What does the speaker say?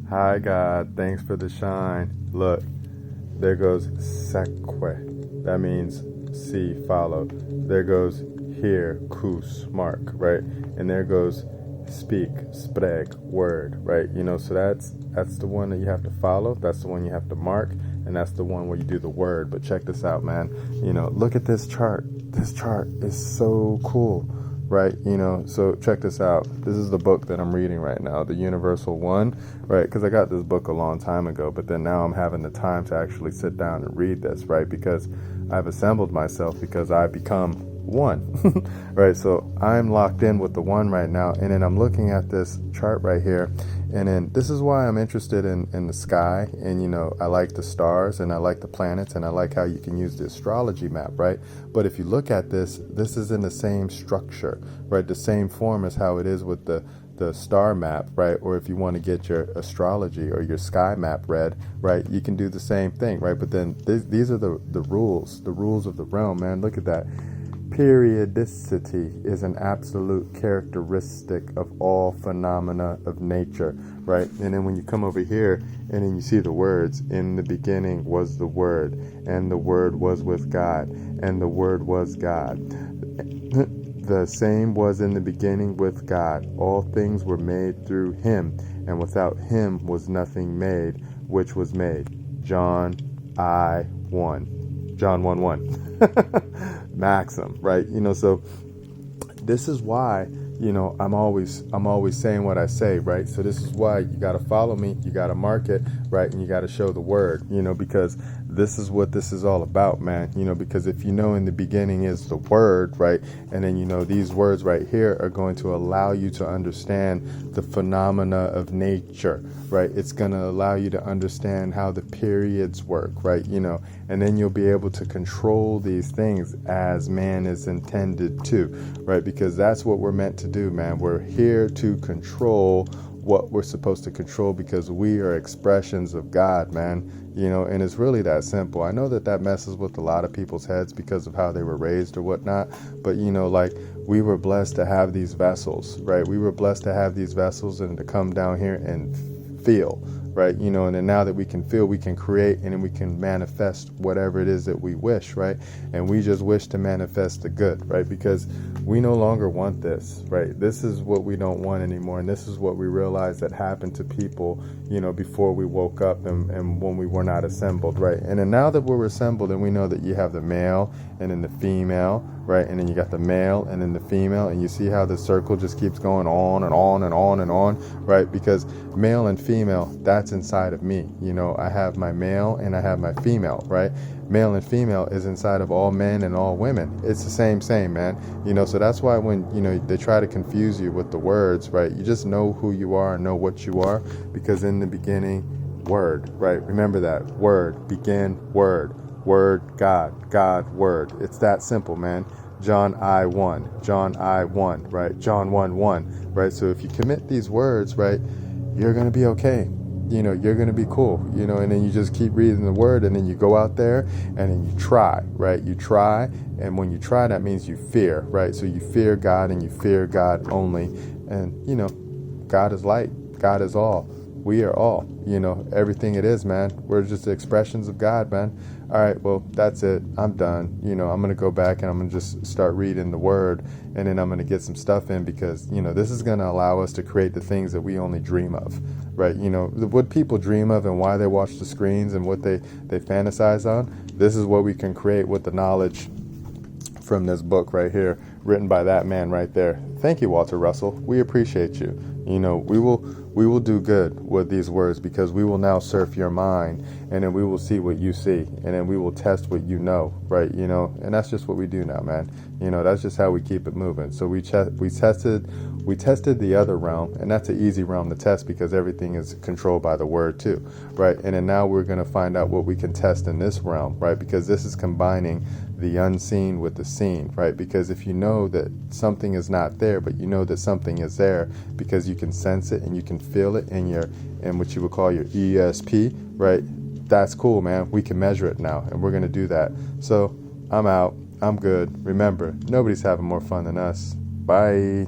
Hi, God. Thanks for the shine. Look, there goes seque. That means see, follow. There goes hear, kus, mark, right? And there goes speak, spreg, word, right? So that's the one that you have to follow. That's the one you have to mark. And that's the one where you do the word. But check this out, man. Look at this chart. This chart is so cool. Right, so check this out. This is the book that I'm reading right now, the Universal One, right? Because I got this book a long time ago, but then now I'm having the time to actually sit down and read this, right? Because I've assembled myself because I become one, right? So I'm locked in with the one right now, and then I'm looking at this chart right here, and then this is why I'm interested in the sky, and I like the stars, and I like the planets, and I like how you can use the astrology map, right? But if you look at this is in the same structure, right? The same form as how it is with the star map, right? Or if you want to get your astrology or your sky map read, right, you can do the same thing, right? But then these are the rules of the realm, man. Look at that. Periodicity is an absolute characteristic of all phenomena of nature, right? And then when you come over here and then you see the words, in the beginning was the Word, and the Word was with God, and the Word was God. The same was in the beginning with God. All things were made through Him, and without Him was nothing made which was made. John 1:1. Maxim, right? So this is why, I'm always saying what I say, right? So this is why you got to follow me, you got to mark it, right? And you got to show the word, because this is what this is all about, man. Because if in the beginning is the word, right? And then, these words right here are going to allow you to understand the phenomena of nature, right? It's going to allow you to understand how the periods work, right? And then you'll be able to control these things as man is intended to, right? Because that's what we're meant to do, man. We're here to control what we're supposed to control because we are expressions of God, man. And it's really that simple. I know that messes with a lot of people's heads because of how they were raised or whatnot, but we were blessed to have these vessels, right? We were blessed to have these vessels and to come down here and feel, right? And then now that we can feel, we can create, and then we can manifest whatever it is that we wish, right? And we just wish to manifest the good, right? Because we no longer want this, right? This is what we don't want anymore, and this is what we realized that happened to people, before we woke up and when we were not assembled, right? And then now that we're assembled, and we know that you have the male and then the female, right? And then you got the male and then the female, and you see how the circle just keeps going on and on and on and on, right? Because male and female, that's inside of me. I have my male and I have my female, right? Male and female is inside of all men and all women. It's the same, man. So that's why when, they try to confuse you with the words, right? You just know who you are and know what you are, because in the beginning, word, right? Remember that. Word, begin, word, God, word. It's that simple, man. John 1, right? John 1:1, right? So if you commit these words, right, you're going to be okay. You're going to be cool, and then you just keep reading the word, and then you go out there and then you try, right? You try. And when you try, that means you fear, right? So you fear God and you fear God only. And, God is light. God is all. We are all, everything it is, man. We're just the expressions of God, man. All right, well, that's it. I'm done. I'm going to go back and I'm going to just start reading the word, and then I'm going to get some stuff in because, this is going to allow us to create the things that we only dream of, right? What people dream of and why they watch the screens and what they fantasize on. This is what we can create with the knowledge from this book right here, written by that man right there. Thank you, Walter Russell. We appreciate you. We will do good with these words because we will now surf your mind, and then we will see what you see, and then we will test what you know, right? And that's just what we do now, man. That's just how we keep it moving. So we tested the other realm, and that's an easy realm to test because everything is controlled by the word too, right? And then now we're going to find out what we can test in this realm, right? Because this is combining the unseen with the seen, right? Because if you know that something is not there, but you know that something is there because you can sense it and you can feel it in what you would call your ESP, right? That's cool, man. We can measure it now, and we're going to do that. So I'm out. I'm good. Remember, nobody's having more fun than us. Bye.